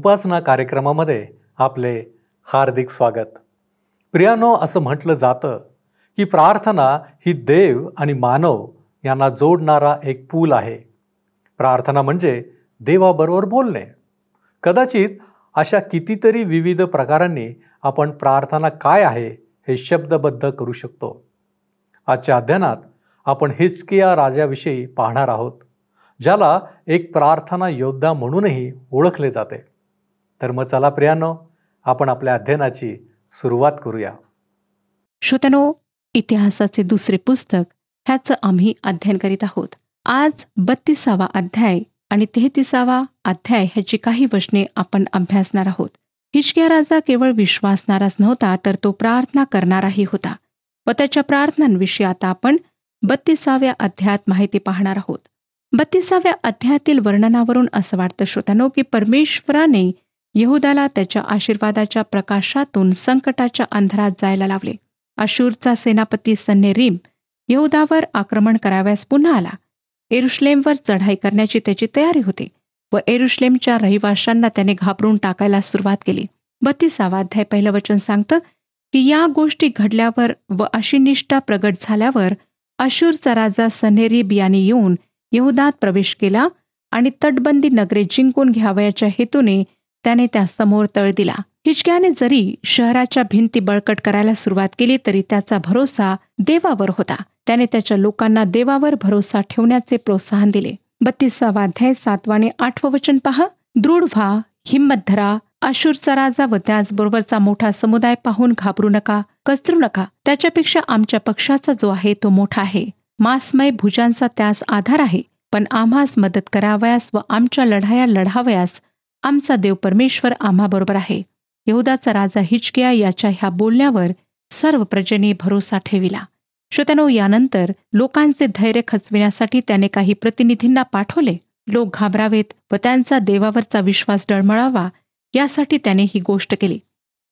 उपासना कार्यक्रमामध्ये आपले हार्दिक स्वागत. प्रियानो, असं म्हटलं जातं की प्रार्थना ही देव आणि मानव यांना जोडणारा एक पूल आहे. प्रार्थना म्हणजे देवाबरोबर बोलणे. कदाचित अशा कितीतरी विविध प्रकारांनी आपण प्रार्थना काय आहे हे शब्दबद्ध करू शकतो. आजच्या अध्ययनात आपण हिजकिया राजाविषयी पाहणार आहोत, ज्याला एक प्रार्थना योद्धा म्हणूनही ओळखले जाते. तर मग चला प्रियानो, आपण आपल्या अध्ययनाची सुरुवात करूया. श्रोत्यानो, इतिहासाचे दुसरे पुस्तक ह्याचं आम्ही अध्ययन करीत आहोत. आज 32वा अध्याय आणि 33वा अध्याय ह्याची काही वचने आपण अभ्यासणार आहोत. हिजकिया राजा केवळ विश्वासणाराच नव्हता, तर तो प्रार्थना करणाराही होता. व त्याच्या प्रार्थनांविषयी आता आपण 32व्या अध्यायात माहिती पाहणार आहोत. 32व्या अध्यायातील वर्णनावरून असं वाटतं श्रोत्यानो, की परमेश्वराने यहूदाला त्याच्या आशीर्वादाच्या प्रकाशातून संकटाच्या अंधारात जायला लावले. अशूरचा सेनापती सन्हेरीब यहूदावर आक्रमण कराव्यास पुन्हा आला. येरुशलेमवर चढाई करण्याची त्याची तयारी होती व येरुशलेमच्या रहिवाशांना त्याने घाबरून टाकायला सुरुवात केली. 32वा अध्याय पहिलं वचन सांगतं की या गोष्टी घडल्यावर व अशी निष्ठा प्रगट झाल्यावर अशूरचा राजा सन्हेरीब याने येऊन यहूदात प्रवेश केला आणि तटबंदी नगरे जिंकून घ्यावयाच्या हेतूने त्याने त्यासमोर तळ दिला. हिजकियाने जरी शहराच्या भिंती बळकट करायला सुरुवात केली तरी त्याचा भरोसा देवावर होता. त्याने त्याच्या लोकांना देवावर भरोसा ठेवण्याचे प्रोत्साहन दिले. 32वा अध्याय 7 आणि 8 वचन पहा. दृढ व्हा, हिंमत धरा. अशूरचा राजा व त्याचबरोबरचा मोठा समुदाय पाहून घाबरू नका, कचरू नका. त्याच्यापेक्षा आमच्या पक्षाचा जो आहे तो मोठा आहे. मांसमय भुजांचा त्यास आधार आहे. पण आम्हास मदत करावयास व आमच्या लढाया लढावयास आमचा देव परमेश्वर आम्हाबरोबर आहे. यहूदाचा राजा हिजकिया याच्या ह्या बोलण्यावर सर्व प्रजेने भरोसा ठेविला. श्रोत्यानो, यानंतर लोकांचे धैर्य खचविण्यासाठी त्याने काही प्रतिनिधींना पाठवले. लोक घाबरावेत व त्यांचा देवावरचा विश्वास डळमळावा यासाठी त्याने ही गोष्ट केली.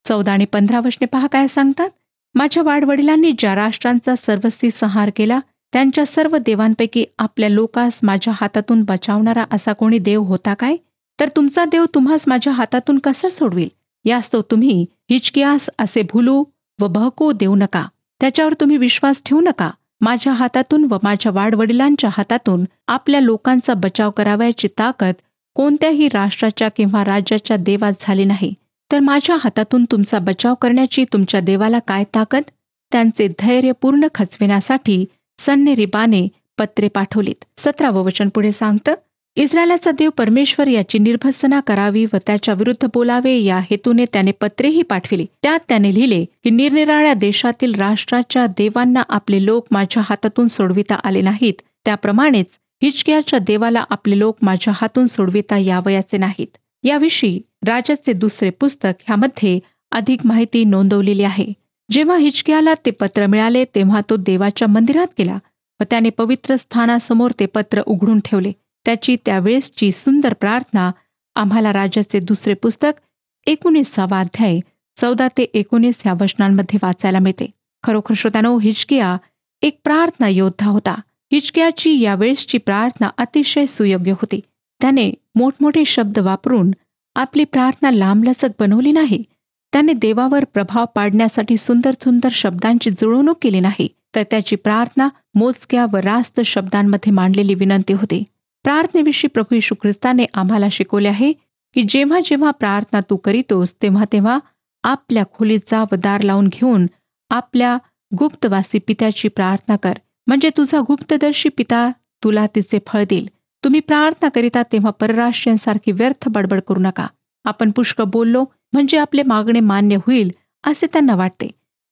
14 आणि 15 वचने पहा काय सांगतात. माझ्या वाडवडिलांनी ज्या राष्ट्रांचा सर्वस्वी संहार केला, त्यांच्या सर्व देवांपैकी आपल्या लोकास माझ्या हातातून बचावणारा असा कोणी देव होता काय? तर तुमचा देव तुम्हास माझ्या हातातून कसा सोडविल? यास्तव तुम्ही हिजकियास असे भुलू व बहकू देऊ नका. त्याच्यावर तुम्ही विश्वास ठेवू नका. माझ्या हातातून व माझ्या वाडवडिलांच्या हातातून आपल्या लोकांचा बचाव करावयाची ताकद कोणत्याही राष्ट्राच्या किंवा राज्याच्या देवात झाली नाही. तर माझ्या हातातून तुमचा बचाव करण्याची तुमच्या देवाला काय ताकद? त्यांचे धैर्य पूर्ण खचविण्यासाठी सन्हेरीबाने पत्रे पाठवलीत. 17वं वचन पुढे सांगतं. इस्रायलाचा देव परमेश्वर याची निर्भत्सना करावी व त्याच्या विरुद्ध बोलावे या हेतूने त्याने पत्रेही पाठविली. त्यात त्याने लिहिले की निरनिराळ्या देशातील राष्ट्राच्या देवांना आपले लोक माझ्या हातातून सोडविता आले नाहीत, त्याप्रमाणेच हिजकियाच्या देवाला आपले लोक माझ्या हातून सोडविता यावयाचे नाहीत. याविषयी राजाचे दुसरे पुस्तक ह्यामध्ये अधिक माहिती नोंदवलेली आहे. जेव्हा हिजकियाला ते पत्र मिळाले तेव्हा तो देवाच्या मंदिरात गेला व त्याने पवित्र स्थानासमोर ते पत्र उघडून ठेवले. त्याची त्यावेळेसची सुंदर प्रार्थना आम्हाला राजाचे दुसरे पुस्तक 19वा अध्याय 14 ते 19 ह्या वचनांमध्ये वाचायला मिळते. खरोखर श्रोत्यानो, हिजकिया एक प्रार्थना योद्धा होता. हिजकियाची यावेळेसची प्रार्थना अतिशय सुयोग्य होती. त्याने मोठमोठे शब्द वापरून आपली प्रार्थना लांबलचक बनवली नाही. त्याने देवावर प्रभाव पाडण्यासाठी सुंदर सुंदर शब्दांची जुळवणूक केली नाही, तर त्याची प्रार्थना मोजक्या व रास्त शब्दांमध्ये मांडलेली विनंती होती. प्रार्थनेविषयी प्रभू येशू ख्रिस्ताने आम्हाला शिकवले आहे की जेव्हा जेव्हा प्रार्थना तू करीतोस तेव्हा तेव्हा आपल्या खोलीत जा व दार लावून घेऊन आपल्या गुप्तवासी पित्याची प्रार्थना कर, म्हणजे तुझा गुप्तदर्शी पिता तुला तिचे फळ देईल. तुम्ही प्रार्थना करिता तेव्हा परराष्ट्रीयांसारखी व्यर्थ बडबड करू नका. आपण पुष्कळ बोललो म्हणजे आपले मागणे मान्य होईल असे त्यांना वाटते.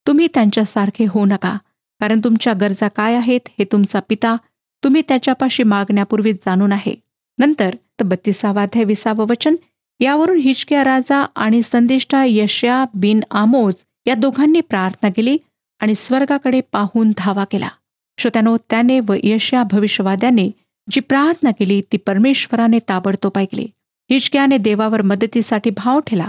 तुम्ही त्यांच्यासारखे होऊ नका, कारण तुमच्या गरजा काय आहेत हे तुमचा पिता तुम्ही त्याच्यापाशी मागण्यापूर्वीच जाणून आहे. नंतर 32वा अध्याय 20वे वचन. यावरून हिजकिया राजा आणि संदेष्टा यशया बिन आमोज या दोघांनी प्रार्थना केली आणि स्वर्गाकडे पाहून धावा केला. श्रोत्यानो, त्याने व यशया भविष्यवाद्याने जी प्रार्थना केली ती परमेश्वराने ताबडतोब ऐकली. हिजकियाने देवावर मदतीसाठी भाव ठेवला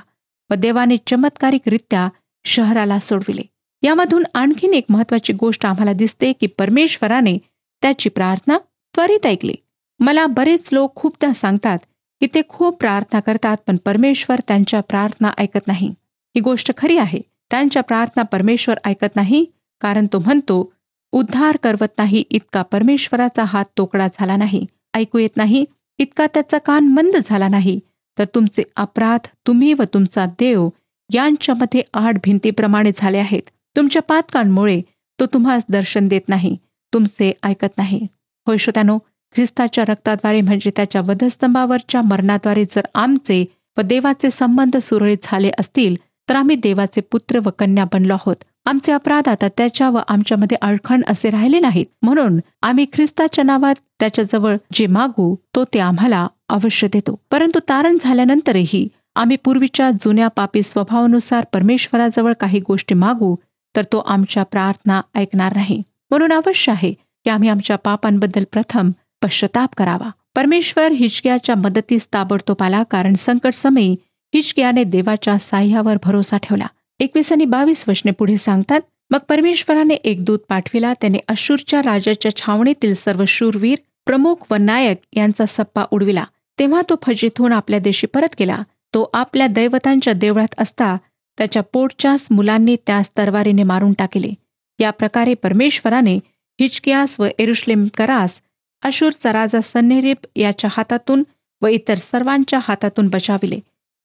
व देवाने चमत्कारिकरित्या शहराला सोडविले. यामधून आणखीन एक महत्वाची गोष्ट आम्हाला दिसते की परमेश्वराने त्याची प्रार्थना त्वरित ऐकली. मला बरेच लोक खूपदा सांगतात इथे खूप प्रार्थना करतात, पण परमेश्वर त्यांच्या प्रार्थना ऐकत नाही. ही गोष्ट खरी आहे. त्यांच्या प्रार्थना परमेश्वर ऐकत नाही, कारण तो म्हणतो, उद्धार करवत नाही इतका परमेश्वराचा हात तोकडा झाला नाही, ऐकू येत नाही इतका त्याचा कान मंद झाला नाही, तर तुमचे अपराध तुम्ही व तुमचा देव यांच्यामध्ये 8 भिंतीप्रमाणे झाले आहेत. तुमच्या पातकांमुळे तो तुम्हास दर्शन देत नाही, तुमचे ऐकत नाही. होय श्रोत्यानो, ख्रिस्ताच्या रक्ताद्वारे म्हणजे त्याच्या वधस्तंभावरच्या मरणाद्वारे जर आमचे व देवाचे संबंध सुरळीत झाले असतील, तर आम्ही देवाचे पुत्र व कन्या बनलो आहोत. आमचे अपराध आता त्याच्या व आमच्यामध्ये अडखण असे राहिले नाहीत. म्हणून आम्ही ख्रिस्ताच्या नावात त्याच्याजवळ जे मागू तो ते आम्हाला अवश्य देतो. परंतु तारण झाल्यानंतरही आम्ही पूर्वीच्या जुन्या पापी स्वभावानुसार परमेश्वराजवळ काही गोष्टी मागू, तर तो आमच्या प्रार्थना ऐकणार नाही. म्हणून अवश्य आहे की आम्ही आमच्या पापांबद्दल प्रथम पश्चाताप करावा. परमेश्वर हिजकियाच्या मदतीस ताबडतोब आला, कारण संकट समयी हिजकियाने देवाच्या साह्यावर भरोसा ठेवला. 21 आणि 22 वचने पुढे सांगतात, मग परमेश्वराने एक दूत पाठविला. त्याने अश्शूरच्या राजाच्या छावणीतील सर्व शूरवीर, प्रमुख व नायक यांचा सप्पा उडविला. तेव्हा तो फजित आपल्या देशी परत गेला. तो आपल्या दैवतांच्या देवळात असता त्याच्या पोटच्याच मुलांनी त्यास तरवारीने मारून टाकले. या प्रकारे परमेश्वराने हिजकियास व यरुशलेमकरास अश्शूरचा राजा सन्हेरीब याच्या हातातून व इतर सर्वांच्या हातातून बचाविले,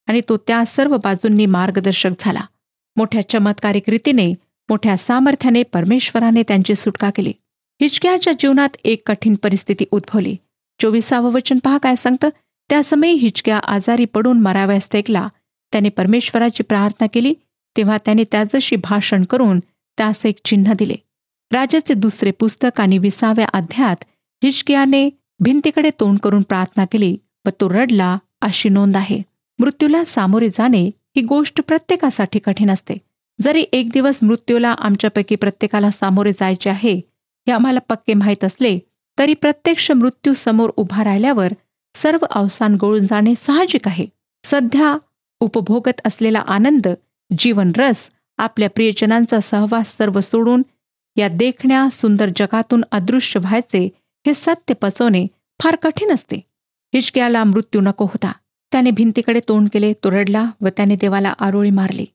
आणि तो त्या सर्व बाजूंनी मार्गदर्शक झाला. मोठ्या चमत्कारिक रीतीने, मोठ्या सामर्थ्याने परमेश्वराने त्यांची सुटका केली. हिजकियाच्या जीवनात एक कठीण परिस्थिती उद्भवली. 24 वचन पहा काय सांगतं. त्या समयी हिजकिया आजारी पडून मरावयास टेकला. त्याने परमेश्वराची प्रार्थना केली. तेव्हा त्याने त्याजशी भाषण करून त्यास एक चिन्ह दिले. राजाचे दुसरे पुस्तक आणि 20व्या अध्यायात हिजकियाने भिंतीकडे तोंड करून प्रार्थना केली व तो रडला अशी नोंद आहे. मृत्यूला सामोरे जाणे ही गोष्ट प्रत्येकासाठी कठीण असते. जरी एक दिवस मृत्यूला आमच्यापैकी प्रत्येकाला सामोरे जायचे आहे हे आम्हाला पक्के माहीत असले, तरी प्रत्यक्ष मृत्यू समोर उभा राहिल्यावर सर्व अवसान गळून जाणे साहजिक आहे. सध्या उपभोगत असलेला आनंद, जीवन रस, आपल्या प्रियजनांचा सहवास सर्व सोडून या देखण्या सुंदर जगातून अदृश्य व्हायचे हे सत्य पचवणे फार कठीण असते. हिजकियाला मृत्यू नको होता. त्याने भिंतीकडे तोंड केले, तो रडला व त्याने देवाला आरोळी मारली.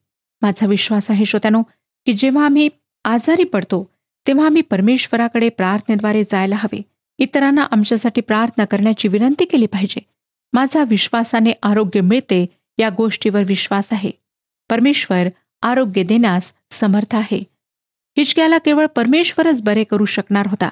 माझा विश्वास आहे श्रोत्यानो, की जेव्हा आम्ही आजारी पडतो तेव्हा आम्ही परमेश्वराकडे प्रार्थनेद्वारे जायला हवे. इतरांना आमच्यासाठी प्रार्थना करण्याची विनंती केली पाहिजे. माझा विश्वासाने आरोग्य मिळते या गोष्टीवर विश्वास आहे. परमेश्वर आरोग्य देण्यास समर्थ आहे. हिजकियाला केवळ परमेश्वरच बरे करू शकणार होता.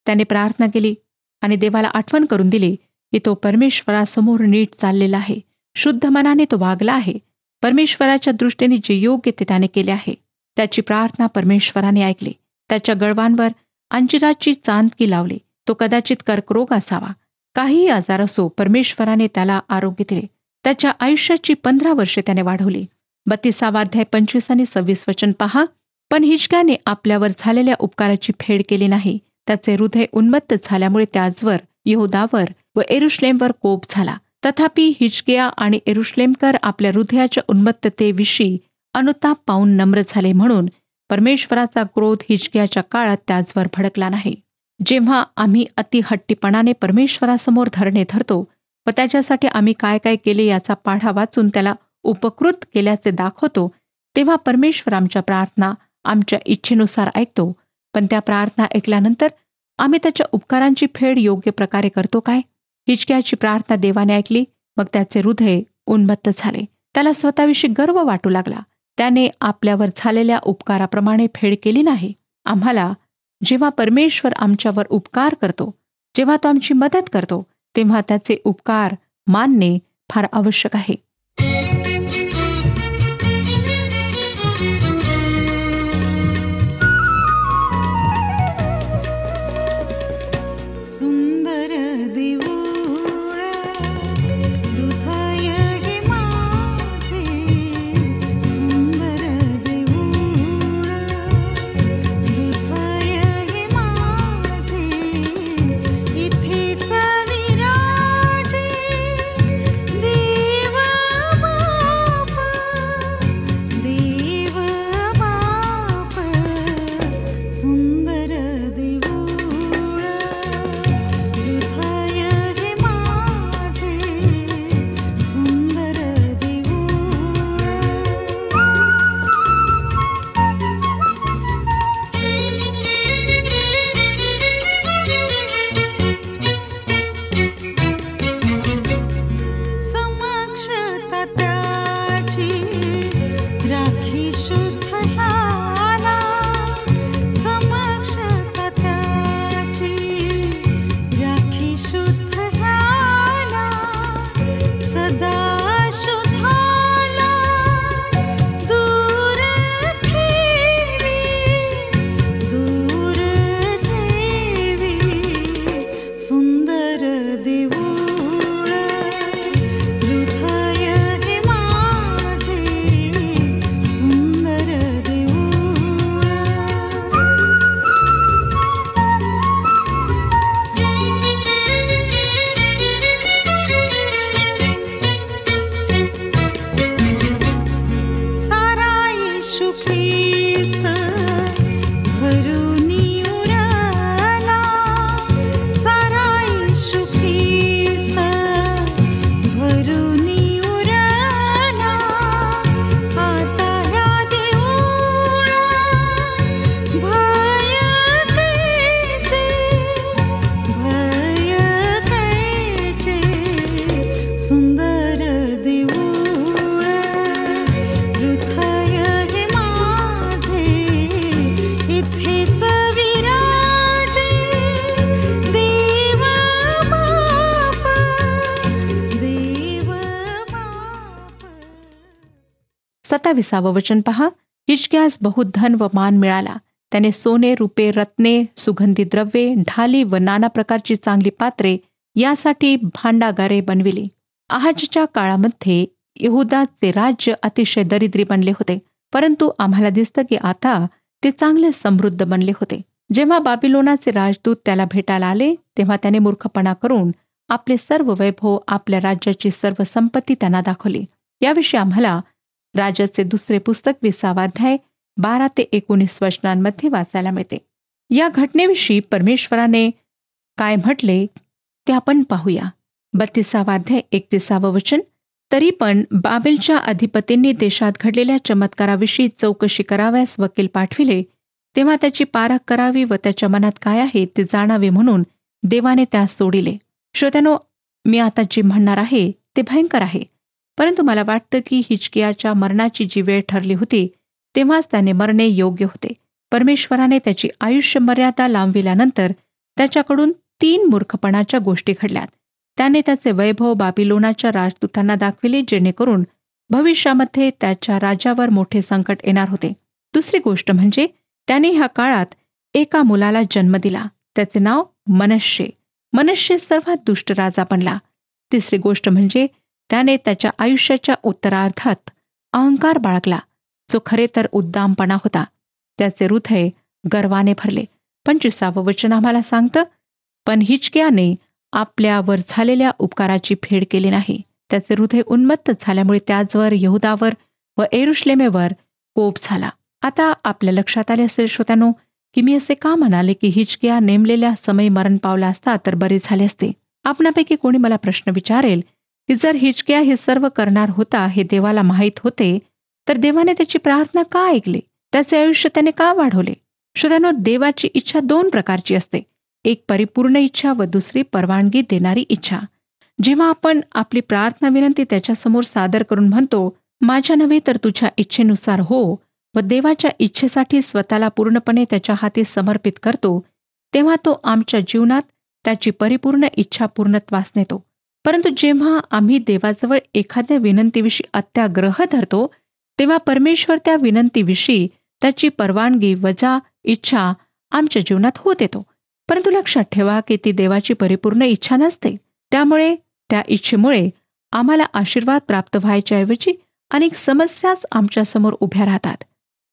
त्याने प्रार्थना केली आणि देवाला आठवण करून दिली की तो परमेश्वरासमोर नीट चाललेला आहे. शुद्ध मनाने तो वागला आहे. परमेश्वराच्या दृष्टीने जे योग्य ते त्याने केले आहे. त्याची प्रार्थना परमेश्वराने ऐकली. त्याच्या गळवांवर अंजिराची चांदकी लावली. तो कदाचित कर्करोग असावा, काहीही आजार असो, परमेश्वराने त्याला आरोग्य दिले. त्याच्या आयुष्याची 15 वर्षे त्याने वाढवली. 32 अध्याय 25 आणि 26 वचन पहा. पण हिजकियाने आपल्यावर झालेल्या उपकाराची फेड केली नाही. त्याचे हृदय उन्मत्त झाल्यामुळे त्याचवर, यहूदावर व यरुशलेमवर कोप झाला. तथापि हिजकिया आणि यरुशलेमकर आपल्या हृदयाच्या उन्मत्ततेविषयी अनुताप पाहून नम्र झाले, म्हणून परमेश्वराचा क्रोध हिजकियाच्या काळात त्याचवर भडकला नाही. जेव्हा आम्ही अतिहट्टीपणाने परमेश्वरासमोर धरणे धरतो व त्याच्यासाठी आम्ही काय काय केले याचा पाढा वाचून त्याला उपकृत केल्याचे दाखवतो, तेव्हा परमेश्वर आमच्या प्रार्थना आमच्या इच्छेनुसार ऐकतो. पण त्या प्रार्थना ऐकल्यानंतर आम्ही त्याच्या उपकारांची फेड योग्य प्रकारे करतो काय? हिजकियाची प्रार्थना देवाने ऐकली, मग त्याचे हृदय उन्मत्त झाले. त्याला स्वतःविषयी गर्व वाटू लागला. त्याने आपल्यावर झालेल्या उपकाराप्रमाणे फेड केली नाही. आम्हाला जेव्हा परमेश्वर आमच्यावर उपकार करतो, जेव्हा तो आमची मदत करतो, तेव्हा त्याचे उपकार मानणे फार आवश्यक आहे. देवा 27 वचन पहा. हिजकियास बहुत धन व मान मिळाला. त्याने सोने, रुपे, रत्ने, सुगंधी द्रव्ये, ढाली व नाना प्रकारची चांगली पात्रे यासाठी भांडागारे बनविली. आहाजच्या काळामध्ये यहुदाचे राज्य अतिशय दरिद्री बनले होते, परंतु आम्हाला दिसतं की आता ते चांगले समृद्ध बनले होते. जेव्हा बाबिलोनाचे राजदूत त्याला भेटायला आले, तेव्हा त्याने मूर्खपणा करून आपले सर्व वैभव, आपल्या राज्याची सर्व संपत्ती त्यांना दाखवली. याविषयी आम्हाला राजाचे दुसरे पुस्तक 20 अध्याय 12 ते 19 वचनांमध्ये वाचायला मिळते. या घटनेविषयी परमेश्वराने काय म्हटले ते आपण पाहूया. 32 अध्याय 31 वचन. तरी पण बाबेलच्या अधिपतींनी देशात घडलेल्या चमत्काराविषयी चौकशी कराव्यास वकील पाठविले, तेव्हा त्याची पारख करावी व त्याच्या मनात काय आहे ते जाणावे म्हणून देवाने त्यास सोडिले. श्रोत्यानो, मी आता जे म्हणणार आहे ते भयंकर आहे, परंतु मला वाटतं की हिजकियाच्या मरणाची जी वेळ ठरली होती तेव्हाच त्याने मरणे योग्य होते. परमेश्वराने त्याची आयुष्य मर्यादा लांबविल्यानंतर त्याच्याकडून 3 मूर्खपणाच्या गोष्टी घडल्यात. त्याने त्याचे वैभव बाबिलोनाच्या राजदूतांना दाखविले, जेणेकरून भविष्यामध्ये त्याच्या राज्यावर मोठे संकट येणार होते. दुसरी गोष्ट म्हणजे त्याने ह्या काळात एका मुलाला जन्म दिला. त्याचे नाव मनश्शे. मनश्शे सर्वात दुष्ट राजा बनला. तिसरी गोष्ट म्हणजे त्याने त्याच्या आयुष्याच्या उत्तरार्धात अहंकार बाळगला, जो खरे तर उद्दामपणा होता. त्याचे हृदय गर्वाने भरले. 25 वचन आम्हाला सांगतं, पण हिजकियाने आपल्यावर झालेल्या उपकाराची फेड केली नाही. त्याचे हृदय उन्मत्त झाल्यामुळे त्याचवर, यहुदावर व यरूशलेमेवर कोप झाला. आता आपल्या लक्षात आले असेल श्रोत्यानो, की मी असे का म्हणाले की हिजकिया नेमलेल्या समयी मरण पावला असता तर बरे झाले असते. आपणापैकी कोणी मला प्रश्न विचारेल की जर हिजकिया हे सर्व करणार होता हे देवाला माहीत होते, तर देवाने त्याची प्रार्थना का ऐकली? त्याचे आयुष्य त्याने का वाढवले? श्रोत्यानो, देवाची इच्छा 2 प्रकारची असते. एक परिपूर्ण इच्छा व दुसरी परवानगी देणारी इच्छा. जेव्हा आपण आपली प्रार्थना विनंती त्याच्यासमोर सादर करून म्हणतो, माझ्या नव्हे तर तुझ्या इच्छेनुसार हो, व देवाच्या इच्छेसाठी स्वतःला पूर्णपणे त्याच्या हाती समर्पित करतो, तेव्हा तो आमच्या जीवनात त्याची परिपूर्ण इच्छा पूर्णत्वास नेतो. परंतु जेव्हा आम्ही देवाजवळ एखाद्या विनंतीविषयी अत्याग्रह धरतो, तेव्हा परमेश्वर त्या विनंतीविषयी त्याची परवानगी वजा इच्छा आमच्या जीवनात होत येतो. परंतु लक्षात ठेवा की ती देवाची परिपूर्ण इच्छा नसते. त्यामुळे त्या इच्छेमुळे आम्हाला आशीर्वाद प्राप्त व्हायच्याऐवजी अनेक समस्याच आमच्यासमोर उभ्या राहतात.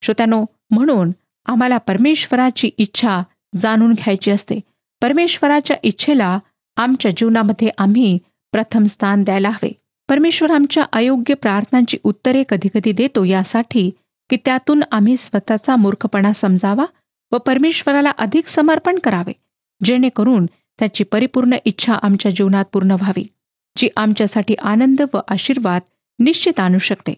श्रोत्यानो, म्हणून आम्हाला परमेश्वराची इच्छा जाणून घ्यायची असते. परमेश्वराच्या इच्छेला आमच्या जीवनामध्ये आम्ही प्रथम स्थान द्यायला हवे. परमेश्वर आमच्या अयोग्य प्रार्थनांची उत्तरे कधीकधी देतो यासाठी की त्यातून आम्ही स्वतःचा मूर्खपणा समजावा व परमेश्वराला अधिक समर्पण करावे, जेणेकरून त्याची परिपूर्ण इच्छा आमच्या जीवनात पूर्ण व्हावी, जी आमच्यासाठी आनंद व आशीर्वाद निश्चित आणू शकते.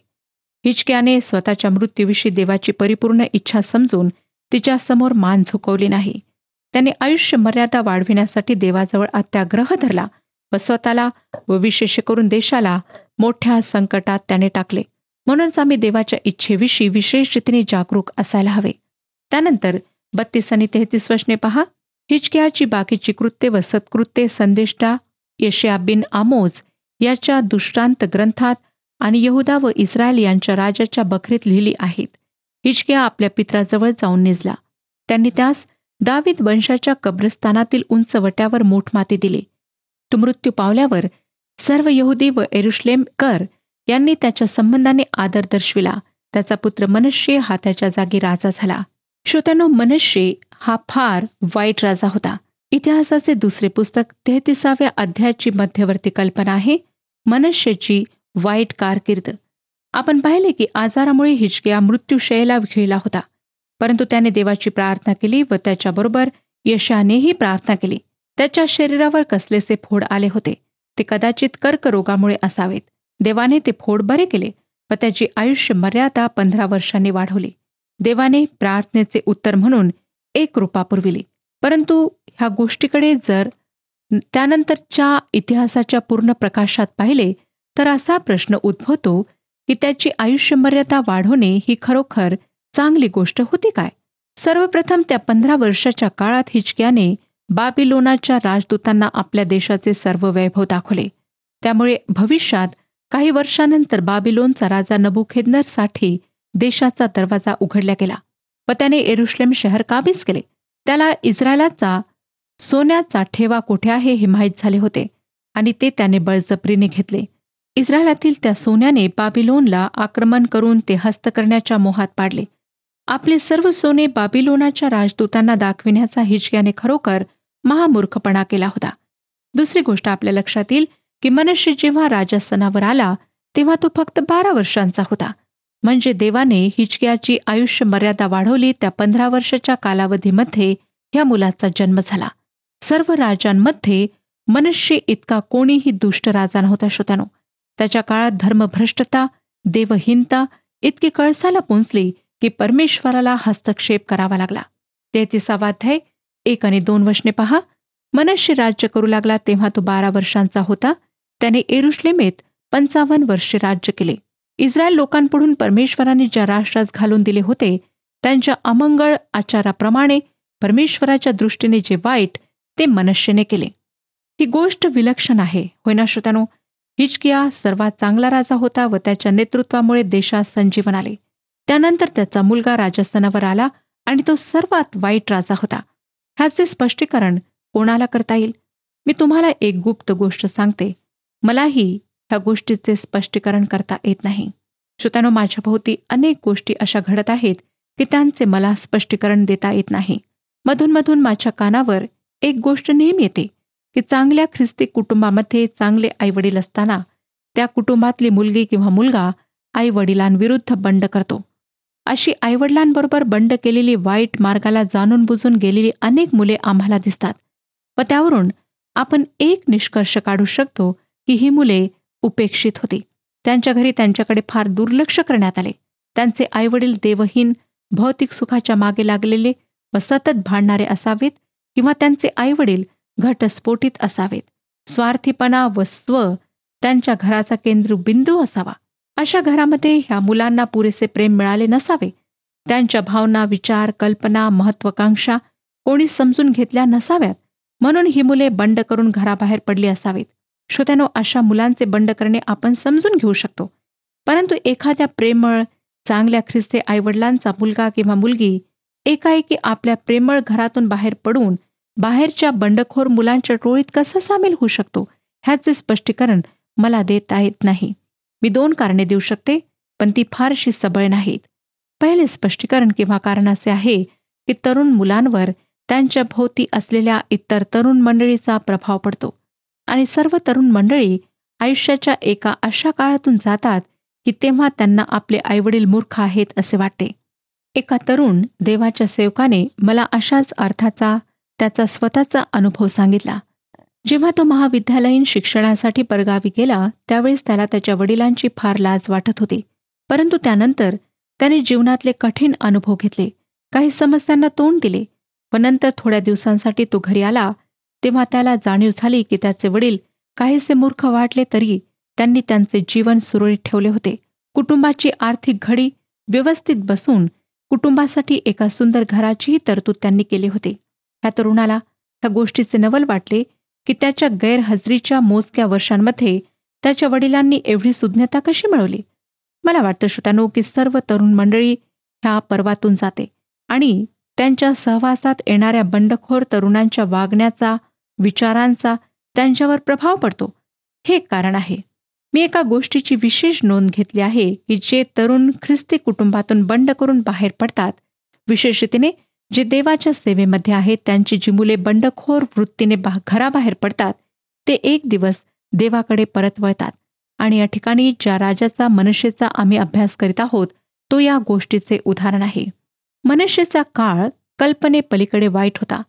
हिजकियाने स्वतःच्या मृत्यूविषयी देवाची परिपूर्ण इच्छा समजून तिच्यासमोर मान झुकवली नाही. त्याने आयुष्य मर्यादा वाढविण्यासाठी देवाजवळ अत्याग्रह धरला व स्वतःला व विशेष करून देशाला मोठ्या संकटात त्याने टाकले. म्हणूनच आम्ही देवाच्या इच्छेविषयी विशेष रीतीने जागरूक असायला हवे. त्यानंतर 32 आणि 33 वचने पहा. हिजकियाची बाकीची कृत्ये व सत्कृत्ये संदेष्टा यशया बिन आमोज याच्या दृष्टांत ग्रंथात आणि यहुदा व इस्रायल यांच्या राजाच्या बखरीत लिहिली आहेत. हिजकिया आपल्या पित्राजवळ जाऊन निजला. त्यांनी त्यास दावीद वंशाच्या कब्रस्थानातील उंचवट्यावर मूठमाती दिली. तो मृत्यू पावल्यावर सर्व यहुदी व यरूशलेमकर यांनी त्याच्या संबंधाने आदर दर्शविला. त्याचा पुत्र मनश्शे हा त्याच्या जागी राजा झाला. श्रोत्यानो, मनश्शे हा फार वाईट राजा होता. इतिहासाचे दुसरे पुस्तक 33व्या अध्यायाची मध्यवर्ती कल्पना आहे मनश्शेची वाईट कारकीर्द. आपण पाहिले की आजारामुळे हिजकिया मृत्यूशय्येला गेला होता, परंतु त्याने देवाची प्रार्थना केली व त्याच्याबरोबर यशानेही प्रार्थना केली. त्याच्या शरीरावर कसलेसे फोड आले होते, ते कदाचित कर्करोगामुळे असावेत. देवाने ते फोड बरे केले व त्याची आयुष्य मर्यादा 15 वर्षांनी वाढवली. देवाने प्रार्थनेचे उत्तर म्हणून 1 कृपा पुरविली. परंतु ह्या गोष्टीकडे जर त्यानंतरच्या इतिहासाच्या पूर्ण प्रकाशात पाहिले तर असा प्रश्न उद्भवतो की त्याची आयुष्य मर्यादा वाढवणे ही खरोखर चांगली गोष्ट होती काय? सर्वप्रथम त्या 15 वर्षाच्या काळात हिजकियाने बाबिलोनाच्या राजदूतांना आपल्या देशाचे सर्व वैभव दाखवले. त्यामुळे भविष्यात काही वर्षानंतर बाबिलोनचा राजा नबुखेदनरसाठी देशाचा दरवाजा उघडला गेला व त्याने यरुश्लेम शहर काबीज केले. त्याला इस्रायलाचा सोन्याचा ठेवा कोठे आहे हे माहीत झाले होते आणि ते त्याने बळजबरीने घेतले. इस्रायलातील त्या सोन्याने बाबिलोनला आक्रमण करून ते हस्त करण्याच्या मोहात पाडले. आपले सर्व सोने बाबिलोनाच्या राजदूतांना दाखविण्याचा हिजकियाने खरोखर महामूर्खपणा केला होता. दुसरी गोष्ट आपल्या लक्षात येईल की मनश्शे जेव्हा राजासनावर आला तेव्हा तो फक्त 12 वर्षांचा होता. म्हणजे देवाने हिजकियाची आयुष्य मर्यादा वाढवली. त्या 15 वर्षाच्या कालावधीमध्ये ह्या मुलाचा जन्म झाला. सर्व राजांमध्ये मनश्शे इतका कोणीही दुष्ट राजा नव्हता. श्रोत्यानो, त्याच्या काळात धर्मभ्रष्टता, देवहीनता इतकी कळसाला पोचली की परमेश्वराला हस्तक्षेप करावा लागला. 33 अध्याय 1 आणि 2 वचने पहा. मनश्शे राज्य करू लागला तेव्हा तो 12 वर्षांचा होता. त्याने यरुश्लेमेत 55 वर्षे राज्य केले. इस्रायल लोकांपुढून परमेश्वराने ज्या राष्ट्रास घालून दिले होते त्यांच्या अमंगळ आचाराप्रमाणे परमेश्वराच्या दृष्टीने जे वाईट ते मनश्शेने केले. ही गोष्ट विलक्षण आहे, होय ना श्रोत्यानो? हिजकिया सर्वात चांगला राजा होता व त्याच्या नेतृत्वामुळे देशात संजीवन आले. त्यानंतर त्याचा मुलगा राजस्थानावर आला आणि तो सर्वात वाईट राजा होता. ह्याचे स्पष्टीकरण कोणाला करता येईल? मी तुम्हाला एक गुप्त गोष्ट सांगते. मलाही ह्या गोष्टीचे स्पष्टीकरण करता येत नाही. श्रोत्यानो, माझ्या भोवती अनेक गोष्टी अशा घडत आहेत की त्यांचे मला स्पष्टीकरण देता येत नाही. मधून माझ्या कानावर एक गोष्ट नेहमी येते की चांगल्या ख्रिस्ती कुटुंबामध्ये चांगले आईवडील असताना त्या कुटुंबातली मुलगी किंवा मुलगा आईवडिलांविरुद्ध बंड करतो. अशी आईवडिलांबरोबर बंड केलेली, वाईट मार्गाला जाणून बुजून गेलेली अनेक मुले आम्हाला दिसतात व त्यावरून आपण एक निष्कर्ष काढू शकतो की ही मुले उपेक्षित होती. त्यांच्या घरी त्यांच्याकडे फार दुर्लक्ष करण्यात आले. त्यांचे आईवडील देवहीन, भौतिक सुखाच्या मागे लागलेले व सतत भांडणारे असावेत किंवा त्यांचे आईवडील घटस्फोटित असावेत. स्वार्थीपणा व स्व त्यांच्या घराचा केंद्रबिंदू असावा. अशा घरामध्ये ह्या मुलांना पुरेसे प्रेम मिळाले नसावे. त्यांच्या भावना, विचार, कल्पना, महत्वाकांक्षा कोणी समजून घेतल्या नसाव्यात. म्हणून ही मुले बंड करून घराबाहेर पडली असावीत. श्रोत्यानो, अशा मुलांचे बंड करणे आपण समजून घेऊ शकतो. परंतु एखाद्या प्रेमळ, चांगल्या ख्रिस्ती आईवडिलांचा मुलगा किंवा मुलगी एकाएकी आपल्या प्रेमळ घरातून बाहेर पडून बाहेरच्या बंडखोर मुलांच्या टोळीत कसा सामील होऊ शकतो, ह्याचे स्पष्टीकरण मला देता येत नाही. मी 2 कारणे देऊ शकते, पण ती फारशी सबळ नाहीत. पहिले स्पष्टीकरण किंवा कारण असे आहे की तरुण मुलांवर त्यांच्या भोवती असलेल्या इतर तरुण मंडळीचा प्रभाव पडतो आणि सर्व तरुण मंडळी आयुष्याच्या एका अशा काळातून जातात की तेव्हा त्यांना आपले आईवडील मूर्ख आहेत असे वाटते. एका तरुण देवाच्या सेवकाने मला अशाच अर्थाचा त्याचा स्वतःचा अनुभव सांगितला. जेव्हा तो महाविद्यालयीन शिक्षणासाठी परगावी गेला त्यावेळेस त्याला त्याच्या वडिलांची फार लाज वाटत होती. परंतु त्यानंतर त्याने जीवनातले कठीण अनुभव घेतले, काही समस्यांना तोंड दिले व नंतर थोड्या दिवसांसाठी तो घरी आला तेव्हा त्याला जाणीव झाली की त्याचे वडील काहीसे मूर्ख वाटले तरी त्यांनी त्यांचे जीवन सुरळीत ठेवले होते. कुटुंबाची आर्थिक घडी व्यवस्थित बसून कुटुंबासाठी एका सुंदर घराचीही तरतूद त्यांनी केली होती. ह्या तरुणाला ह्या गोष्टीचे नवल वाटले की त्याच्या गैरहजेरीच्या मोजक्या वर्षांमध्ये त्याच्या वडिलांनी एवढी सुज्ञता कशी मिळवली. मला वाटतं श्रोत्यानो की सर्व तरुण मंडळी ह्या पर्वातून जाते आणि त्यांच्या सहवासात येणाऱ्या बंडखोर तरुणांच्या वागण्याचा, विचारांचा त्यांच्यावर प्रभाव पडतो. हे एक कारण आहे. मी एका गोष्टीची विशेष नोंद घेतली आहे की जे तरुण ख्रिस्ती कुटुंबातून बंड करून बाहेर पडतात, विशेषतेने जे देवाच्या सेवेमध्ये आहेत, त्यांची जी मुले बंडखोर वृत्तीने घराबाहेर पडतात ते एक दिवस देवाकडे परत वळतात. आणि या ठिकाणी ज्या राजाचा, मनश्शेचा आम्ही अभ्यास करीत आहोत तो या गोष्टीचे उदाहरण आहे. मनश्शेचा काळ कल्पनेपलीकडे वाईट होता.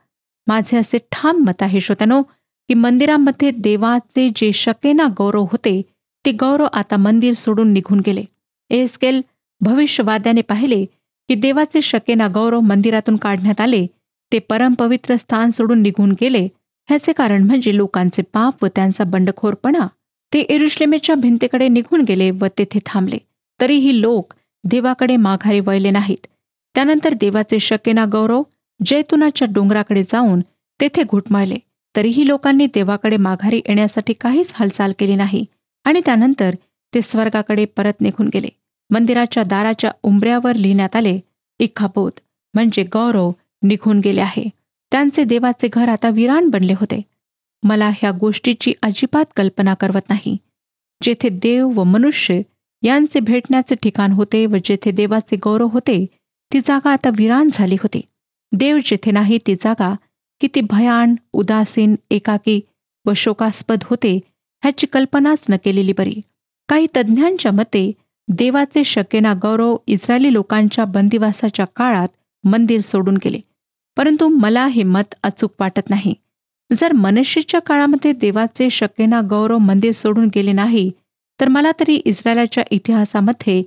माझे असे ठाम मत आहे श्रोत्यानो की मंदिरामध्ये देवाचे जे शकेना गौरव होते ते गौरव आता मंदिर सोडून निघून गेले. एहेस्केल भविष्यवाद्याने पाहिले की देवाचे शकेना गौरव मंदिरातून काढण्यात आले, ते परमपवित्र स्थान सोडून निघून गेले. ह्याचे कारण म्हणजे लोकांचे पाप व त्यांचा बंडखोरपणा. ते यरुश्लेमेच्या भिंतीकडे निघून गेले व तेथे थांबले. तरीही लोक देवाकडे माघारी वळले नाहीत. त्यानंतर देवाचे शकेना गौरव जैतुनाच्या डोंगराकडे जाऊन तेथे घुटमळले. तरीही लोकांनी देवाकडे माघारी येण्यासाठी काहीच हालचाल केली नाही. आणि त्यानंतर ते स्वर्गाकडे परत निघून गेले. मंदिराच्या दाराच्या उंबऱ्यावर लिहिण्यात आले, इखाबोद म्हणजे गौरव निघून गेले आहे. त्यांचे देवाचे घर आता विरान बनले होते. मला ह्या गोष्टीची अजिबात कल्पना करवत नाही. जेथे देव व मनुष्य यांचे भेटण्याचे ठिकाण होते व जेथे देवाचे गौरव होते, ती जागा आता विरान झाली होती. देव जेथे नाही ती जागा किती भयान, उदासीन, एकाकी व शोकास्पद होते ह्याची कल्पनाच न केलेली बरी. काही तज्ज्ञांच्या मते देवाचे शकेना गौरव इस्रायली लोकांच्या बंदिवासाच्या काळात मंदिर सोडून गेले. परंतु मला हे मत अचूक वाटत नाही. जर मनष्येच्या काळामध्ये देवाचे शकेना गौरव मंदिर सोडून गेले नाही, तर मला तरी इस्रायलाच्या इतिहासामध्ये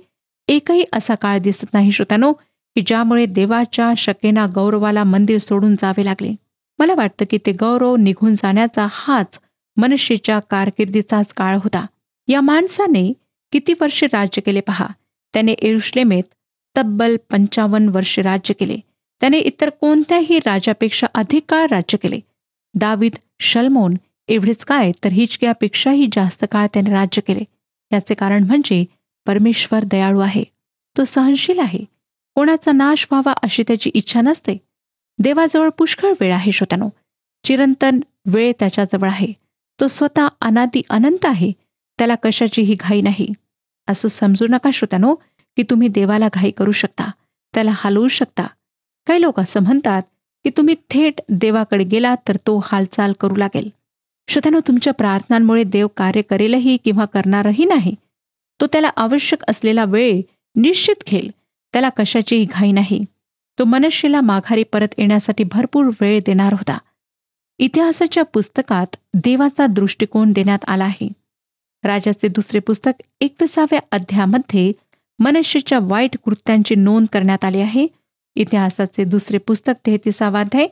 एकही असा काळ दिसत नाही श्रोत्यानो, की ज्यामुळे देवाच्या शकेना गौरवाला मंदिर सोडून जावे लागले. मला वाटतं की ते गौरव निघून जाण्याचा हाच मनुष्याच्या कारकिर्दीचाच काळ होता. या माणसाने किती वर्षे राज्य केले पहा. त्याने यरुश्लेमेत तब्बल 55 वर्षे राज्य केले. त्याने इतर कोणत्याही राजापेक्षा अधिक काळ राज्य केले. दावीद, शल्मोन एवढेच काय तर हिजकियापेक्षाही जास्त काळ त्याने राज्य केले. याचे कारण म्हणजे परमेश्वर दयाळू आहे. तो सहनशील आहे. कोणाचा नाश व्हावा अशी त्याची इच्छा नसते. देवाजवळ पुष्कळ वेळ आहे श्रोत्यानो. चिरंतन वेळ त्याच्याजवळ आहे. तो स्वतः अनादि अनंत आहे. त्याला कशाचीही घाई नाही. असं समजू नका श्रोत्यानो की तुम्ही देवाला घाई करू शकता, त्याला हलवू शकता. काही लोक असं म्हणतात की तुम्ही थेट देवाकडे गेलात तर तो हालचाल करू लागेल. श्रोत्यानो, तुमच्या प्रार्थनांमुळे देव कार्य करेलही किंवा करणारही नाही. तो त्याला आवश्यक असलेला वेळ निश्चित घेईल. त्याला कशाचीही घाई नाही. तो मनुष्याला माघारी परत येण्यासाठी भरपूर वेळ देणार होता. इतिहासाच्या पुस्तकात देवाचा दृष्टिकोन देण्यात आला आहे. राजाचे दुसरे पुस्तक 21व्या अध्यायामध्ये मनुष्याच्या वाईट कृत्यांची नोंद करण्यात आली आहे. इतिहासाचे दुसरे पुस्तक 33वा अध्याय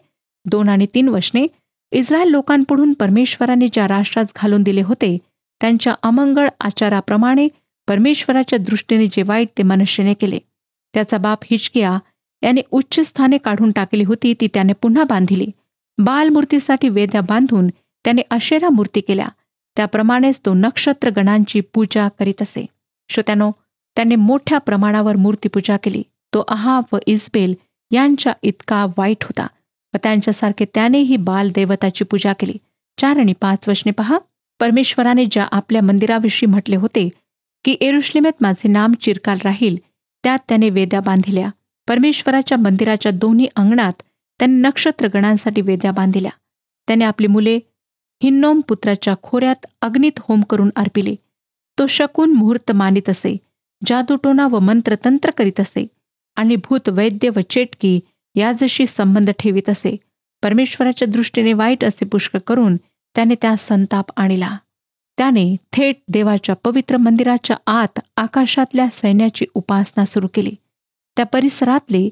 2 आणि 3 वचने. इस्रायल लोकांपुढून परमेश्वराने ज्या राष्ट्रास घालून दिले होते त्यांच्या अमंगळ आचाराप्रमाणे परमेश्वराच्या दृष्टीने जे वाईट ते मनुष्याने केले. त्याचा बाप हिजकिया याने उच्च स्थाने काढून टाकली होती ती त्याने पुन्हा बांधिली. बाल मूर्तीसाठी वेद्या बांधून त्याने अशेरा मूर्ती केल्या. त्याप्रमाणेच तो नक्षत्र गणांची पूजा करीत असे. श्रोत्यानो, त्याने मोठ्या प्रमाणावर मूर्तीपूजा केली. तो अहाब व इस्बेल यांच्या इतका वाईट होता व त्यांच्यासारखे त्यानेही बाल देवताची पूजा केली. 4 आणि 5 वचने पहा. परमेश्वराने ज्या आपल्या मंदिराविषयी म्हटले होते की यरुश्लेमेत माझे नाम चिरकाल राहील, त्यात त्याने वेद्या बांधिल्या. परमेश्वराच्या मंदिराच्या दोन्ही अंगणात त्याने नक्षत्रगणांसाठी वेद्या बांधिल्या. त्याने आपली मुले हिन्नोम पुत्राच्या खोऱ्यात अग्नीत होम करून अर्पिले. तो शकून मुहूर्त मानित असे, जादूटोणा व मंत्रतंत्र करीत असे आणि भूत, वैद्य व चेटकी याजशी संबंध ठेवीत असे. परमेश्वराच्या दृष्टीने वाईट असे पुष्कळ करून त्याने त्यास संताप आणला. त्याने थेट देवाच्या पवित्र मंदिराच्या आत आकाशातल्या सैन्याची उपासना सुरू केली. त्या परिसरातले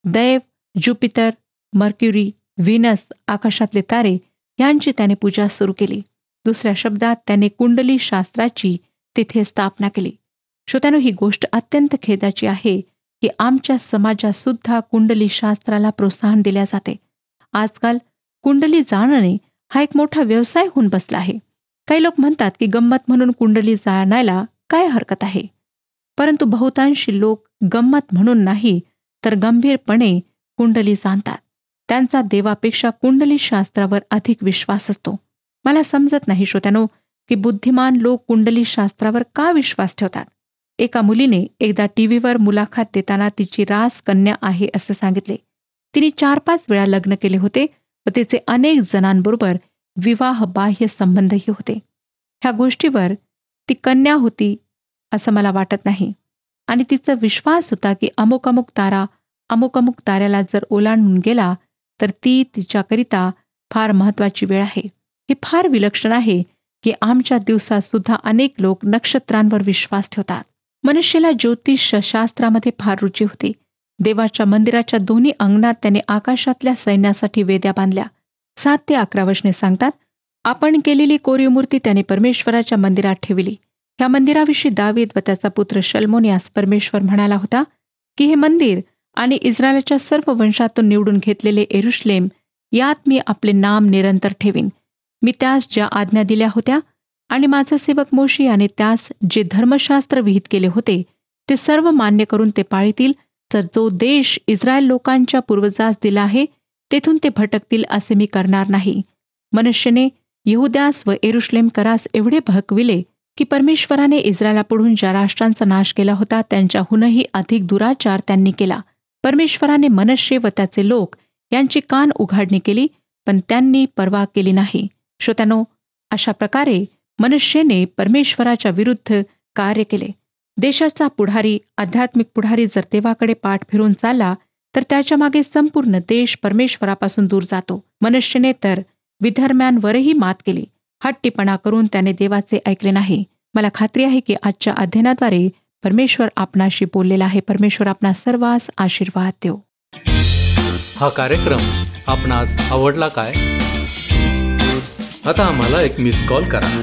दैव, ज्युपिटर, मर्क्युरी, व्हीनस, आकाशातले तारे यांची त्याने पूजा सुरू केली. दुसऱ्या शब्दात त्याने कुंडली शास्त्राची तिथे स्थापना केली. श्रोत्यानो, ही गोष्ट अत्यंत खेदाची आहे की आमच्या समाजात सुद्धा कुंडली शास्त्राला प्रोत्साहन दिले जाते. आजकाल कुंडली जाणणे हा एक मोठा व्यवसाय होऊन बसला आहे. काही लोक म्हणतात की गंमत म्हणून कुंडली जाणायला काय हरकत आहे. परंतु बहुतांशी लोक गंमत म्हणून नाही तर गंभीरपणे कुंडली जाणतात. त्यांचा देवापेक्षा कुंडली शास्त्रावर अधिक विश्वास असतो. मला समजत नाही श्रोत्यानो की बुद्धिमान लोक कुंडली शास्त्रावर का विश्वास ठेवतात. एका मुलीने एकदा टीव्हीवर मुलाखत देताना तिची रास कन्या आहे असे सांगितले. तिने 4-5 वेळा लग्न केले होते व तिचे अनेक जणांबरोबर विवाह बाह्य संबंधही होते. ह्या गोष्टीवर ती कन्या होती असं मला वाटत नाही. आणि तिचा विश्वास होता की अमुक अमुक तारा अमुक अमुक ताऱ्याला जर ओलांडून गेला तर ती तिच्याकरिता फार महत्वाची वेळ आहे. हे फार विलक्षण आहे की आमच्या दिवसात सुद्धा अनेक लोक नक्षत्रांवर विश्वास ठेवतात. मनुष्याला ज्योतिष शास्त्रामध्ये फार रुची होती. देवाच्या मंदिराच्या दोन्ही अंगणात त्याने आकाशातल्या सैन्यासाठी वेद्या बांधल्या. 7 ते 11 वचने सांगतात, आपण केलेली कोरीव मूर्ती त्याने परमेश्वराच्या मंदिरात ठेवली. ह्या मंदिराविषयी दावीद व त्याचा पुत्र शल्मोन यास परमेश्वर म्हणाला होता की हे मंदिर आणि इस्रायलच्या सर्व वंशातून निवडून घेतलेले यरुश्लेम यात मी आपले नाम निरंतर ठेवीन. मी त्यास ज्या आज्ञा दिल्या होत्या आणि माझा सेवक मोशे याने त्यास जे धर्मशास्त्र विहित केले होते ते सर्व मान्य करून ते पाळीतील, तर जो देश इस्रायल लोकांच्या पूर्वजास दिला आहे तेथून ते भटकतील असे मी करणार नाही. मनुष्याने यहुद्यास व यरुशलेम करास एवढे भकविले की परमेश्वराने इस्रायलापुढून ज्या राष्ट्रांचा नाश केला होता त्यांच्याहूनही अधिक दुराचार त्यांनी केला. परमेश्वराने मनश्शे व त्याचे लोक यांची कान उघाडणी केली, पण त्यांनी पर्वा केली नाही. श्रोत्यानो, अशा प्रकारे मनुष्याने परमेश्वराच्या विरुद्ध कार्य केले. देशाचा पुढारी, आध्यात्मिक पुढारी जर देवाकडे पाठ फिरून चालला तर त्याच्या मागे संपूर्ण देश परमेश्वरापासून दूर जातो. मनुष्याने तर विधर्म्यांवरही मात केली. हट्टीपणा करून त्याने देवाचे ऐकले नाही. मला खात्री आहे की आजच्या अध्ययनाद्वारे परमेश्वर आपणाशी बोललेला आहे. परमेश्वर आपणा सर्वांस आशीर्वाद देव. हा कार्यक्रम आपणास आवडला काय? आता आम्हाला एक मिस कॉल करा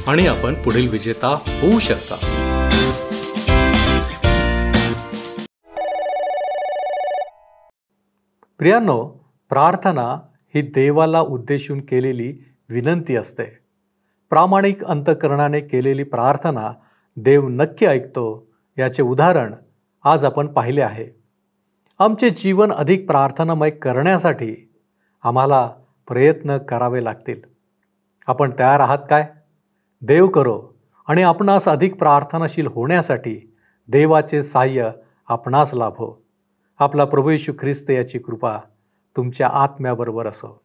आणि आपण पुढील विजेता होऊ शकता. प्रियांनो, प्रार्थना ही देवाला उद्देशून केलेली विनंती असते. प्रामाणिक अंतःकरणाने केलेली प्रार्थना देव नक्की ऐकतो, याचे उदाहरण आज आपण पाहिले आहे. आमचे जीवन अधिक प्रार्थनामय करण्यासाठी आम्हाला प्रयत्न करावे लागतील. आपण तयार आहात काय? देव करो आणि आपणास अधिक प्रार्थनाशील होण्यासाठी देवाचे साह्य आपणास लाभो. आपला प्रभू येशू ख्रिस्त याची कृपा तुमच्या आत्म्याबरोबर असो.